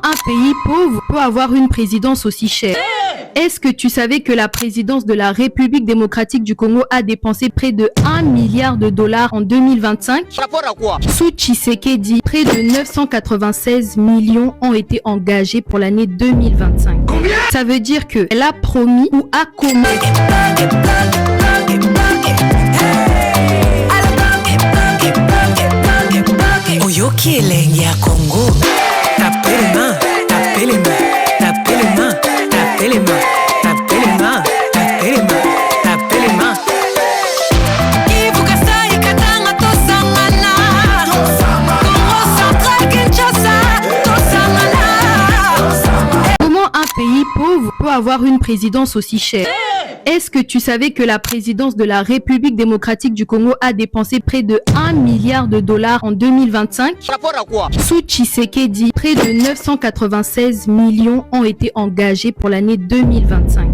un pays pauvre peut avoir une présidence aussi chère? Est-ce que tu savais que la présidence de la République démocratique du Congo a dépensé près de 1 milliard de dollars en 2025? Sous Tshisekedi, près de 996 millions ont été engagés pour l'année 2025. Ça veut dire qu'elle a promis ou a commis. Oyoki elengi ya Congo, tapez les mains, tapez les mains, tapez les mains, tapez les mains, tapez les mains, tapez les mains, tapez les mains. Ibukasa ikatanga tosangana, Congo central Kinshasa tosangana. Comment un pays pauvre peut avoir une présidence aussi chère? Est-ce que tu savais que la présidence de la République démocratique du Congo a dépensé près de 1 milliard de dollars en 2025? Sous Tshisekedi, près de 996 millions ont été engagés pour l'année 2025.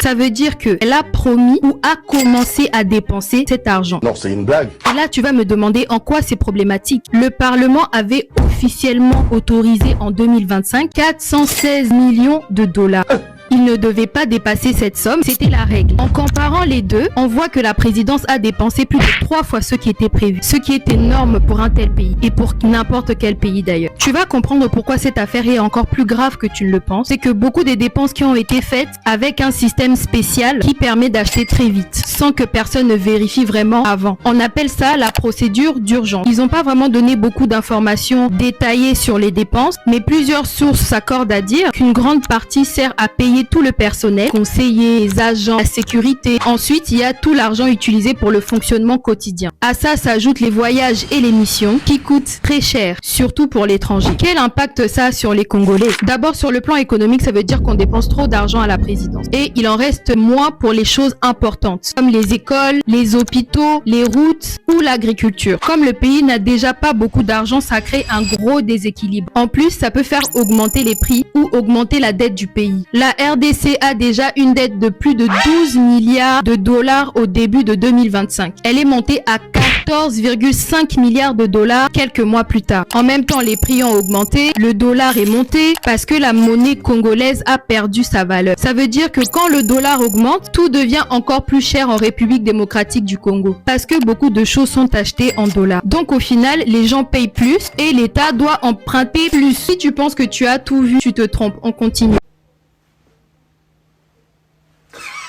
Ça veut dire qu'elle a promis ou a commencé à dépenser cet argent. Non, c'est une blague. Et là, tu vas me demander en quoi c'est problématique. Le Parlement avait officiellement autorisé en 2025 416 millions de dollars. Il ne devait pas dépasser cette somme, c'était la règle. En comparant les deux, on voit que la présidence a dépensé plus de 3 fois ce qui était prévu, ce qui est énorme pour un tel pays, et pour n'importe quel pays d'ailleurs. Tu vas comprendre pourquoi cette affaire est encore plus grave que tu ne le penses. C'est que beaucoup des dépenses qui ont été faites avec un système spécial qui permet d'acheter très vite, sans que personne ne vérifie vraiment avant. On appelle ça la procédure d'urgence. Ils n'ont pas vraiment donné beaucoup d'informations détaillées sur les dépenses, mais plusieurs sources s'accordent à dire qu'une grande partie sert à payer tout le personnel, conseillers, agents, la sécurité. Ensuite, il y a tout l'argent utilisé pour le fonctionnement quotidien. À ça s'ajoutent les voyages et les missions qui coûtent très cher, surtout pour l'étranger. Quel impact ça a sur les Congolais? D'abord, sur le plan économique, ça veut dire qu'on dépense trop d'argent à la présidence. Et il en reste moins pour les choses importantes, comme les écoles, les hôpitaux, les routes ou l'agriculture. Comme le pays n'a déjà pas beaucoup d'argent, ça crée un gros déséquilibre. En plus, ça peut faire augmenter les prix ou augmenter la dette du pays. La RDC a déjà une dette de plus de 12 milliards de dollars au début de 2025. Elle est montée à 14,5 milliards de dollars quelques mois plus tard. En même temps, les prix ont augmenté, le dollar est monté parce que la monnaie congolaise a perdu sa valeur. Ça veut dire que quand le dollar augmente, tout devient encore plus cher en République démocratique du Congo parce que beaucoup de choses sont achetées en dollars. Donc au final, les gens payent plus et l'État doit emprunter plus. Si tu penses que tu as tout vu, tu te trompes. On continue.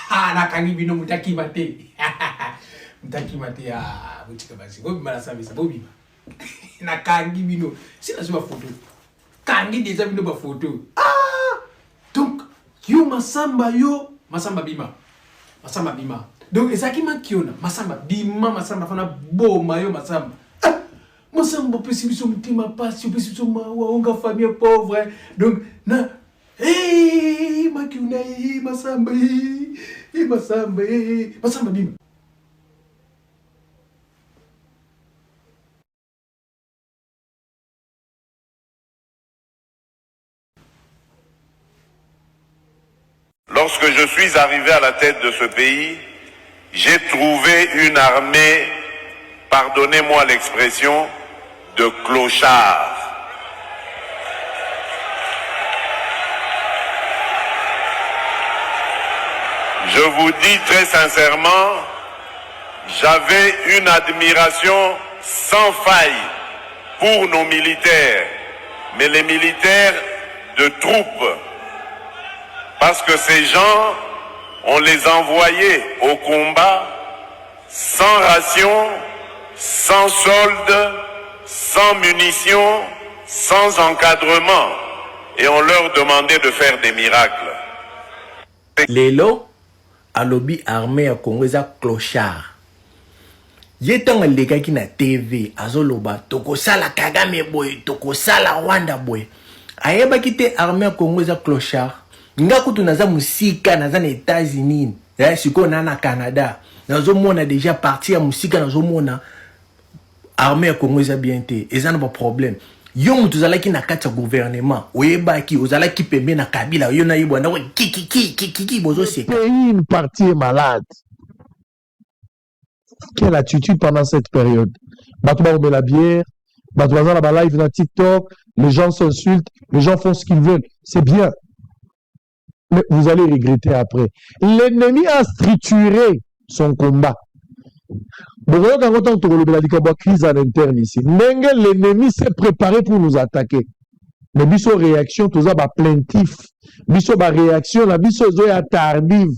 Ah, nakangi bino mutaki mate. Mutaki mate ah butika basi. Bobi mala service bobi. Nakangi bino. Sina suma photo. Kangi déjà bino ba photo. Ah! Donc yo masamba bima. Masamba bima. Donc ezaki makiona masamba bima masamba fana boma yo masamba. Ah! Masamba pesi biso mutima pasi pesi biso mawa onga famille pauvre. Donc na hey, makiuna hey, masamba hey, masamba hey, masamba bima. Lorsque je suis arrivé à la tête de ce pays, j'ai trouvé une armée, pardonnez-moi l'expression, de clochards. Je vous dis très sincèrement, j'avais une admiration sans faille pour nos militaires, mais les militaires de troupes, parce que ces gens, on les envoyait au combat sans ration, sans solde, sans munitions, sans encadrement, et on leur demandait de faire des miracles. Lelo alobi armée ya Congo eza clochard. Yetanga lekaki na TV azoloba tokosala Kagame boy, tokosala Rwanda boy. Ayebaki te armée ya Congo eza clochard. Nga kutu naza musika naza na États-Unis, siko na Canada. Nazomona déjà parti ya musika nazomona armée ya Congo eza bien te. Eza na ba problème. Yo mutu zalaki na kati ya gouvernement, oyebaki ozalaki pembe na Kabila, yo na yibwa na kiki bozo seka. Une partie est malade. Quelle attitude pendant cette période? Batouba on met la bière, Bah, tu vas dans la live dans TikTok, les gens s'insultent, les gens font ce qu'ils veulent. C'est bien. Mais vous allez regretter après. L'ennemi a trituré son combat. Bon, quand on a crise en interne ici, l'ennemi s'est préparé pour nous attaquer. Mais biso réaction, tout ça, plaintif. Biso réaction, la biso tardive.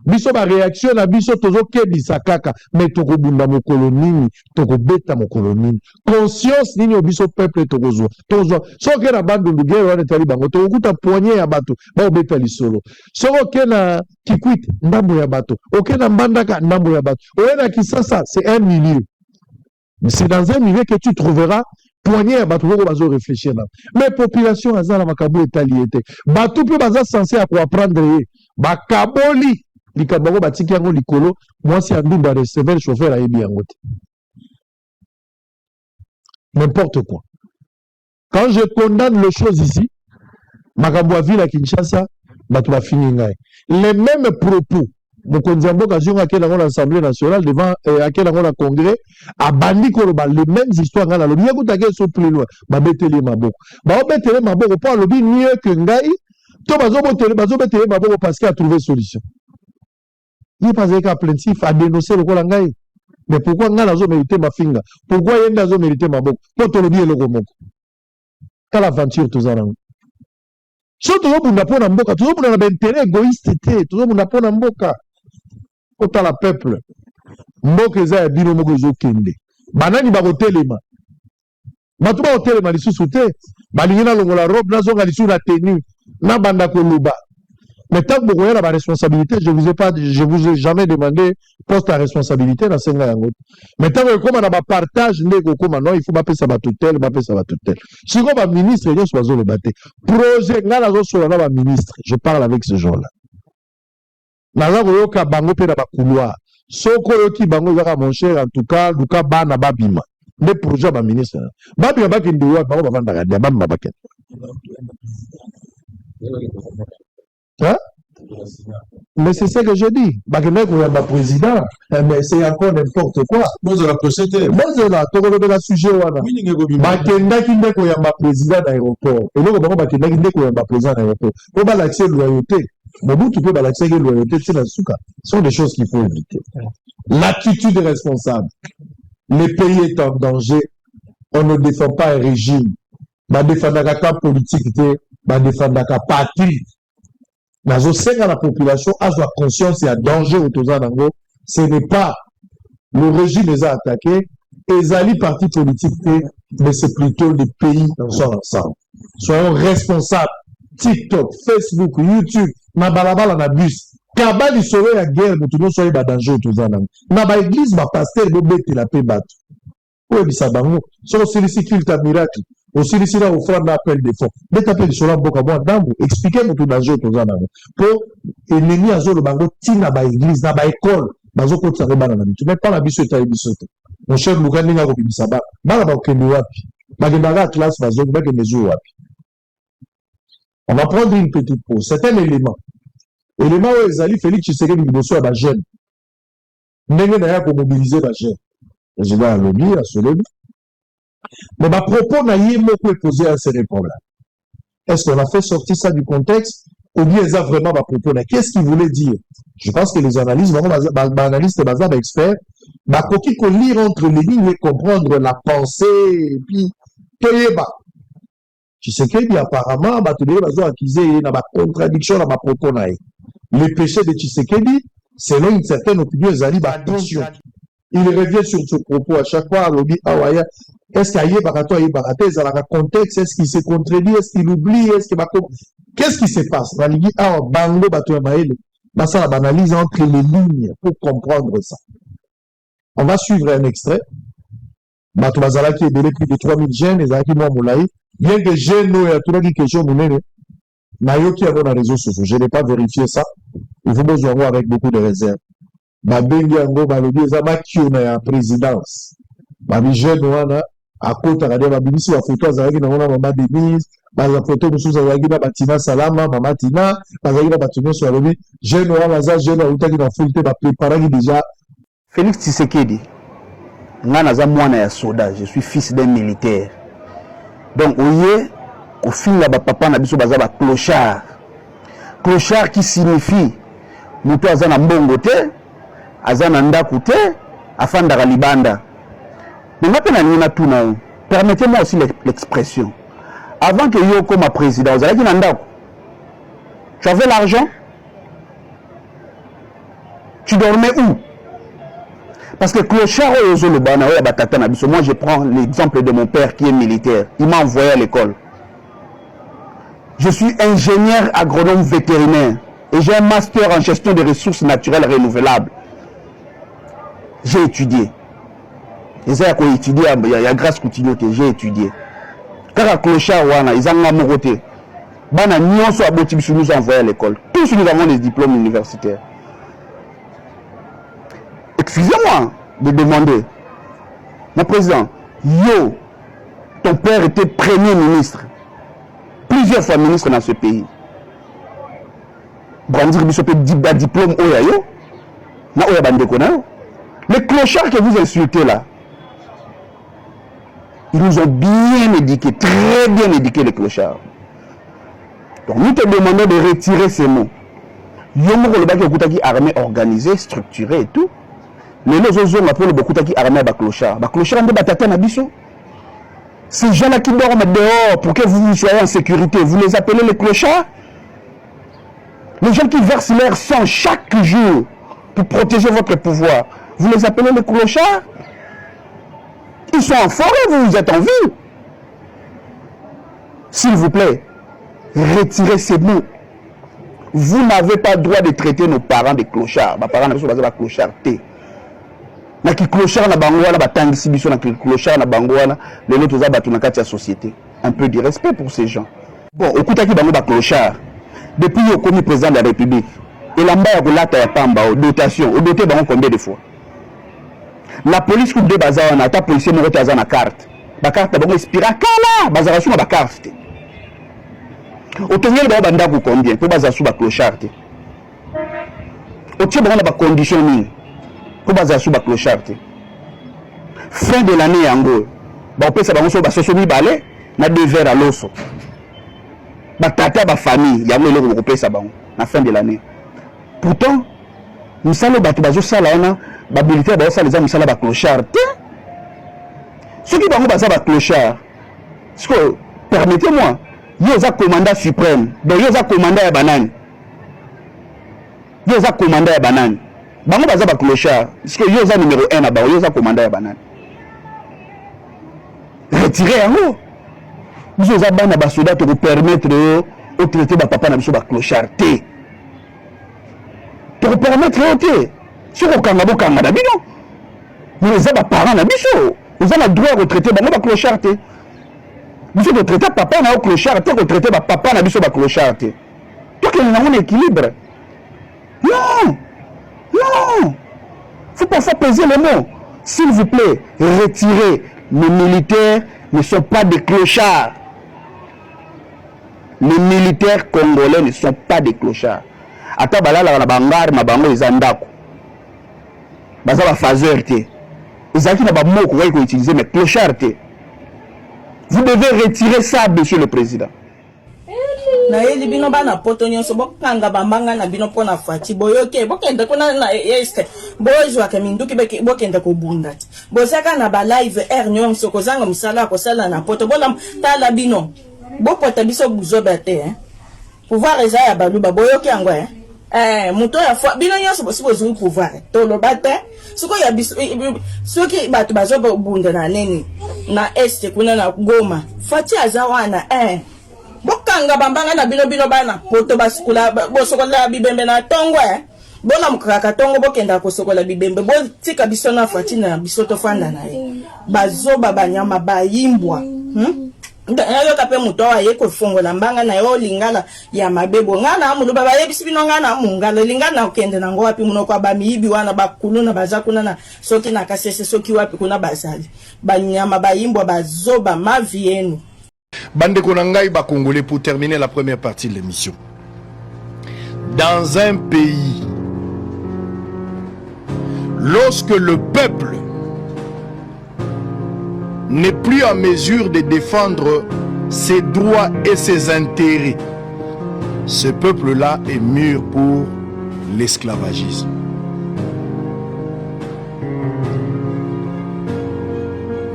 Biso réaction, la biso tozo kebisa kaka. Mais toko bunda mo kolonini, toko beta mo kolonini. Conscience nini o biso peuple toko zo. Tozo. So ke na bandu ngere wana tali bango, toko kuta poignet ya bato, ba beta li solo. So ke na kikwit ndambo ya bato, oke na mbandaka ndambo ya bato. Oena kisasa, c'est un milieu. C'est dans un milieu que tu trouveras poignet bato ko bazo réfléchir là. Mais population azala makabu etaliete. Bato pe baza censé à apprendre ba kaboli likabako batiki yango likolo moi si andu ba recevoir le chauffeur ayebi yango te. N'importe quoi. Quand je condamne les choses ici, makabu a ville à Kinshasa, bato ba fini ngai. Les mêmes propos Mokonzambo Kazunga qui est dans l'Assemblée nationale devant qui est dans le Congrès a bandi koloba les mêmes histoires dans la lobby ya kutake so plus loin ba beteli maboko ba beteli maboko pas lobby mieux que ngai to bazo beteli maboko parce qu'il a trouvé solution il pas qu'à plaintif à dénoncer le kola ngai mais pourquoi ngai nazo mériter ma finga pourquoi yenda zo mériter maboko pour to lobby le komoko quelle aventure tous en so to bunda pona mboka to bunda na intérêt égoïste te to bunda pona mboka autant la peuple mboka eza ya bino moko ezokende banani bakotelema bato bakotelema lisusu te balingi nalongola robe nazonga lisusu na tenue na banda koloba mais tant que bokoya na baresponsabilité je vous ai jamais demandé poste à responsabilité na senga yango mais tant que ekoma na bapartage nde ekokoma non il faut bapesa bato tel siko baministre nyonso bazoloba te projet nga nazosola na baministre je parle avec ce genre là naza koyoka bango mpe na bakouloir soko oyoki bango ezaka mon cher en tout cas luka bana babima nde projet ya baministre babima bakende wapi bango bavandaka dia babima bakende hein? Mais c'est ce que je dis. Bakende koyamba président, mais c'est encore n'importe quoi. Bozola procédé. Bozola tokolo de sujet wana. Bakende kinde koyamba président d'aéroport. Et loko bango bakende kinde koyamba président d'aéroport. Pour ba l'accès loyauté. Mobutu peut ba l'accès loyauté c'est la souka. Ce sont des choses qu'il faut éviter. L'attitude responsable. Le pays est en danger. On ne défend pas un régime. Ba défendaka ka politique te, ba défendaka patrie. Nazo senga la population a la conscience et a danger autour d'ango. Ce n'est pas le régime les a attaqués, les alliés partis politiques, mais c'est plutôt les pays dans son ensemble. Soyons responsables. TikTok, Facebook, YouTube, na balabala na bus. Kabali solo ya guerre, nous tous soyons dans danger autour d'ango. Na ba église, ma pasteur, bobete la paix bat. Où est bango? Sur celui-ci culte à miracle. Aussi, ici, là, offrant l'appel des fonds. Dès que tu as beaucoup de temps, expliquez-moi tout danger autour d'ango. Pour l'ennemi à zolo bango, tina ba église, na ba école, bazo ko tsare bana na bitu. Mais pas la biso eta biso. Mon cher Luka ninga ko bimisa ba. Bana ba okende wapi? Ba genda classe bazo ba ke mezo wapi? On va prendre une petite pause. C'est un élément. Élément où ezali Félix Tshisekedi liboso ya ba jeune. Ndenge na ya ko mobiliser ba jeune. Je vais à lobby, à ce lobby. Mais ma propos n'a pas posé un sérieux problème. Est-ce qu'on a fait sortir ça du contexte ou bien ça vraiment ma propos? Qu'est-ce qu'il voulait dire? Je pense que les analystes, analystes et experts, qui qu'on lire entre les lignes et comprendre la pensée et puis tu sais qu'il y a apparemment accusé une contradiction dans ma propos. Les péchés de Tshisekedi, selon une certaine opinion, ils arrivent à tension. Il revient sur ce propos à chaque fois, est-ce qu'il y a un contexte, est-ce qu'il se contredit, est-ce qu'il oublie, qu'est-ce qui se passe? Ça analyse entre les lignes pour comprendre ça. On va suivre un extrait. Batouazala qui est belé plus de 3000 jeunes, bien que jeunes, il y a toujours des questions, Nayoki a dans les réseaux sociaux. Je n'ai pas vérifié ça. Il faut besoin avec beaucoup de réserve. Babengi yango balobi ezaba kiona ya présidence babi jeune wana akota radio babisi ba photo azalaki na mama Denise ba photo mususu azalaki na batina salama mama tina azalaki na batunyo so balobi jeune wana za jeune utaki na fulte ba préparaki déjà Félix Tshisekedi nga naza mwana ya soldat je suis fils d'un militaire Donc, au fin, là, papa, n'a pas de clochard. Clochard qui signifie, nous avons un bon côté, azana ndakute, afin de libanda. Mais maintenant, permettez-moi aussi l'expression. Avant que yo comme président, vous avez dit nandako. Tu avais l'argent? Tu dormais où? Parce que clochard, moi je prends l'exemple de mon père qui est militaire. Il m'a envoyé à l'école. Je suis ingénieur agronome vétérinaire et j'ai un master en gestion des ressources naturelles renouvelables. J'ai étudié. Et ça, quand étudié, il y a grâce continue, j'ai étudié. Car à clochard, ils ont un côté. Nous nous envoyé à l'école. Tous nous avons des diplômes universitaires. Excusez-moi de demander, mon président, yo, ton père était premier ministre, plusieurs fois ministre dans ce pays. Brandir Bissopé diplôme oya na oya bandeko na yo. Les clochards que vous insultez là, ils nous ont bien éduqués, très bien éduqués les clochards. Donc nous te demandons de retirer ces mots. Yo mo ko le baki okutaki armée organisée, structurée et tout. Mais les autres ont appelé beaucoup de armées à clochard. Clochard, on batata na biso. Ces gens-là qui dorment dehors pour que vous soyez en sécurité, vous les appelez les clochards? Les gens qui versent leur sang chaque jour pour protéger votre pouvoir, vous les appelez les clochards? Ils sont en forêt, vous êtes en ville. S'il vous plaît, retirez ces mots. Vous n'avez pas le droit de traiter nos parents de clochards. Mes parents ne sont pas clochards. Na ki clochard na bangwana batangisi biso na ki clochard na bangwana lelo toza batu na kati ya société. Un peu de respect pour ces gens. Bon, okutaki bango ba clochard. Depuis yo komi président de la République, et lamba ya kolata ya pamba dotation, o doté bango combien de fois? La police coupe de bazar na ta policier mo reta na carte. Ba carte bango expira kala, bazara suma ba carte. Otongeli bango bandako combien pour bazara suma ba clochard. Otie bango na ba condition ni. Pour baser sur la clochard. Fin de l'année, en gros, on peut savoir que ça va balé, na deux verres à l'osso. Tata, ma famille, il y a un peu de ça la fin de l'année. Pourtant, nous savons que les gens les militaires, les gens qui clochard. Ceux qui vont baser la clochard, permettez-moi, il y a un commandant suprême, il y a un commandant à banane. Il y a un commandant à banane. Bango baza ba clochard parce que yoza numéro 1 na ba yoza commandant ya banane. Retirer en haut. Nous avons bana ba soldat pour permettre de traiter ba papa na biso ba clochard té. Pour permettre de si on kanga bokanga na bino. Nous les ba parents na biso. Nous avons le droit de traiter bango ba clochard té. Biso de traiter papa na clochard té, de traiter ba papa na biso ba clochard té. Toi que nous avons un équilibre. Non. Non, il ne faut pas faire peser les mots. S'il vous plaît, retirez. Les militaires ne sont pas des clochards. Les militaires congolais ne sont pas des clochards. Ata balala na bangar na bango ezandako. Baza ba phaseur té. Ezaki na ba mot ko utiliser mais clochard té. Vous devez retirer ça, monsieur le président. Na yeli bino bana poto nyonso bokanga bambanga na bino pona fati boyoke bokende kuna na este bozwa ka minduki bokende ko bunda bozaka na ba live nyonso kozanga musala ko sala na poto bola tala bino bopota biso buzoba te pouvoir eza ya baluba boyoke yango muto ya fwa bino nyonso bosibo pouvoir to lo bate suko ya biso soki batu bazoba bunda na neni na este kuna na Goma fati azawana bokanga bambanga na bino bana poto basikula bosokola bibembe na tongo bona mukaka tongo bokenda kosokola bibembe botika biso na fatina biso to fanda na bazoba banyama bayimbwa yo kape muto aye ko fongola mbanga na yo lingala ya mabebo ngana amuluba bayebisi bino ngana mungala lingana okende na ngo wapi muno kwa bamiyibi wana bakulu na bazakuna na soki na kasese soki wapi kuna bazali banyama bayimbwa bazoba mavienu. Bande Konangai Congolais, pour terminer la première partie de l'émission. Dans un pays, lorsque le peuple n'est plus en mesure de défendre ses droits et ses intérêts, ce peuple-là est mûr pour l'esclavagisme.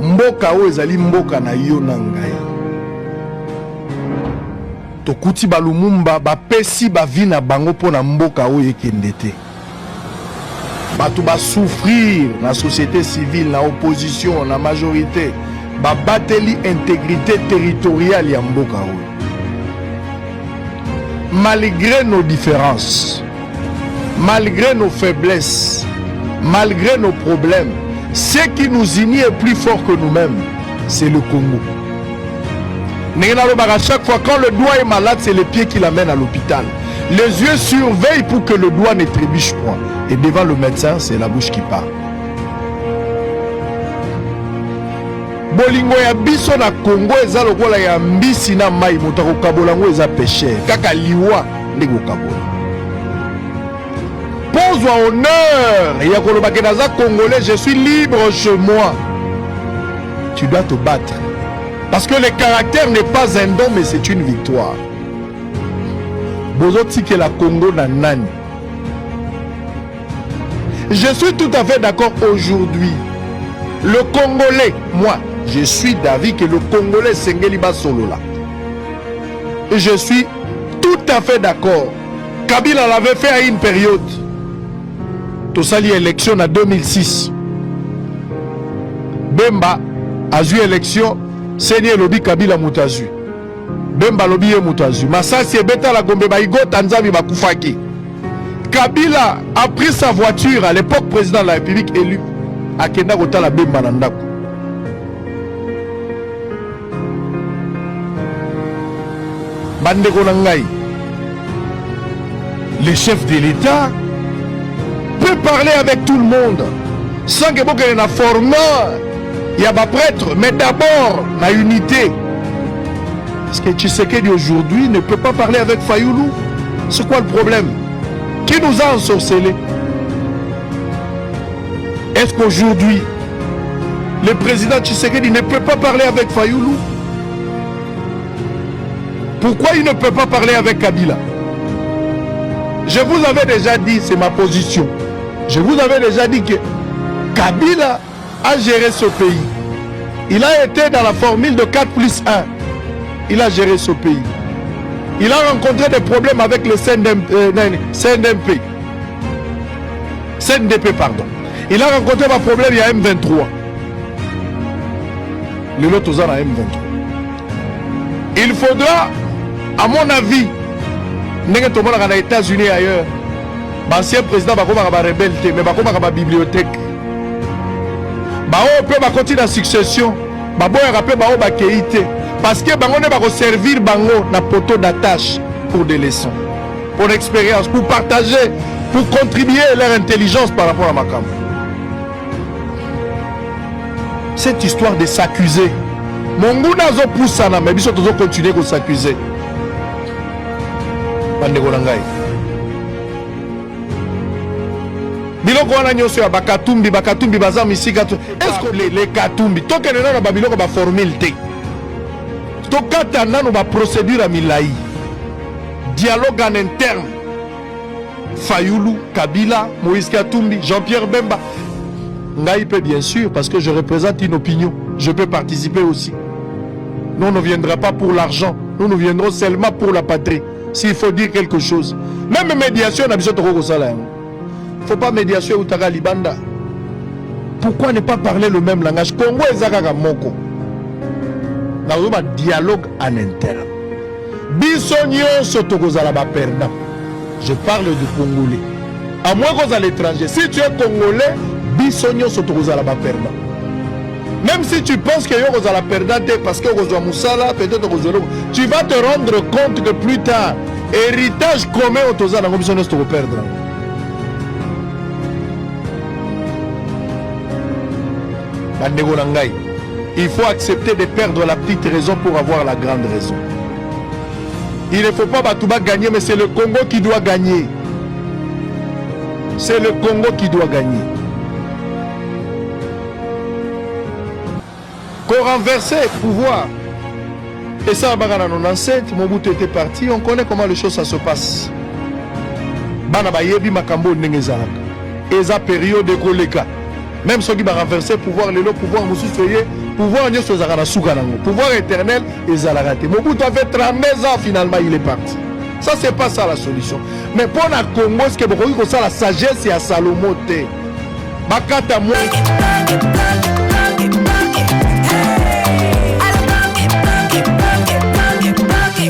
Mboka o ezali mboka na yo na ngai. Tokuti balumumba bapesi bavi na bango pona mboka o ekende te. Bato ba souffrir na société civile, na opposition, na majorité, ba bateli intégrité territoriale ya mboka o. Malgré nos différences, malgré nos faiblesses, malgré nos problèmes, ce qui nous unit est plus fort que nous-mêmes, c'est le Congo. À chaque fois, quand le doigt est malade, c'est le pied qui l'amène à l'hôpital. Les yeux surveillent pour que le doigt ne trébuche point. Et devant le médecin, c'est la bouche qui parle. Bolingo ya biso na Congo eza lokola ya mbisi na mai motako kabolango eza péché. Kaka liwa ndeko kabola. Pose à honneur. Et Yakolobake naza congolais, je suis libre chez moi. Tu dois te battre. Parce que le caractère n'est pas un don, mais c'est une victoire. Bozoti que la Congo na nani. Je suis tout à fait d'accord aujourd'hui. Le Congolais, moi, je suis d'avis que le Congolais Sengeliba Solola. Et je suis tout à fait d'accord. Kabila l'avait fait à une période. Tosali élection en 2006. Bemba a eu élection. Seigneur Lobi Kabila Moutazu. Bemba Lobi Moutazu. Masasi Ebeta la Gombe Baigo Tanzami Bakufaki. Kabila a pris sa voiture à l'époque président de la République élu à Kenda Kotala Bemba Nandaku. Bandeko Nangai. Le chef de l'État peut parler avec tout le monde sans que vous ayez un format, il y a pas prêtre, mais d'abord la unité. Parce que Tshisekedi aujourd'hui ne peut pas parler avec Fayoulou. C'est quoi le problème? Qui nous a ensorcelés? Est-ce qu'aujourd'hui le président Tshisekedi ne peut pas parler avec Fayoulou? Pourquoi il ne peut pas parler avec Kabila? Je vous avais déjà dit, c'est ma position. Je vous avais déjà dit que Kabila a géré ce pays. Il a été dans la formule de 4+1. Il a géré ce pays. Il a rencontré des problèmes avec le CNDP. Pardon. Il a rencontré des problèmes il y a M23. Le lot aux à M23. Il faudra, à mon avis, n'est-ce pas dans les États-Unis ailleurs, l'ancien président va rebelle, mais va bibliothèque. On peut continuer la succession. Parce que on va servir na poteau d'attache pour des leçons, pour l'expérience, pour partager, pour contribuer à leur intelligence par rapport à ma campagne. Cette histoire de s'accuser, mon goût n'a pas poussé, mais ils doivent continuer à s'accuser. Biloko wana nyoso ya bakatumbi baza misika. Est-ce que les katumbi tokene na babiloko ba formule te? Tokata nano ba procédure à milai. Dialogue en interne. Fayoulou, Kabila, Moïse Katumbi, Jean-Pierre Bemba. Ngaïpe bien sûr parce que je représente une opinion. Je peux participer aussi. Nous ne viendrons pas pour l'argent. Nous viendrons seulement pour la patrie. S'il faut dire quelque chose. Même médiation n'a besoin de Il ne faut pas médiation ou taga libanda. Pourquoi ne pas parler le même langage? Congo et Zagaga Moko. Dans un dialogue en interne. Bisonio sotokozala ba perdant. Je parle du Congolais. À moins qu'on à l'étranger. Si tu es Congolais, bisonio sotokozala ba perdant. Même si tu penses que tu es perdant parce que tu vas te rendre compte que plus tard, héritage commun au toza na commission de perdre. Il faut accepter de perdre la petite raison pour avoir la grande raison. Il ne faut pas Batouba gagner, mais c'est le Congo qui doit gagner. C'est le Congo qui doit gagner. Qu'on renverse le pouvoir. Et ça, en 97, Mobutu était parti. On connaît comment les choses ça se passe. Bana bayebi makambo ndengezalaka. Eza période de koleka. Même ceux qui va renverser pouvoir le pouvoir moussoufeye, pouvoir nyo sozaka na suka nango. Pouvoir éternel ezalaka te. Mobutu a fait 32 ans finalement il est parti. Ça c'est pas ça la solution. Mais pour la Congo ce que beaucoup comme ça la sagesse et à Salomon te. Bakata moi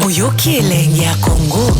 Oyoki elengi ya Congo.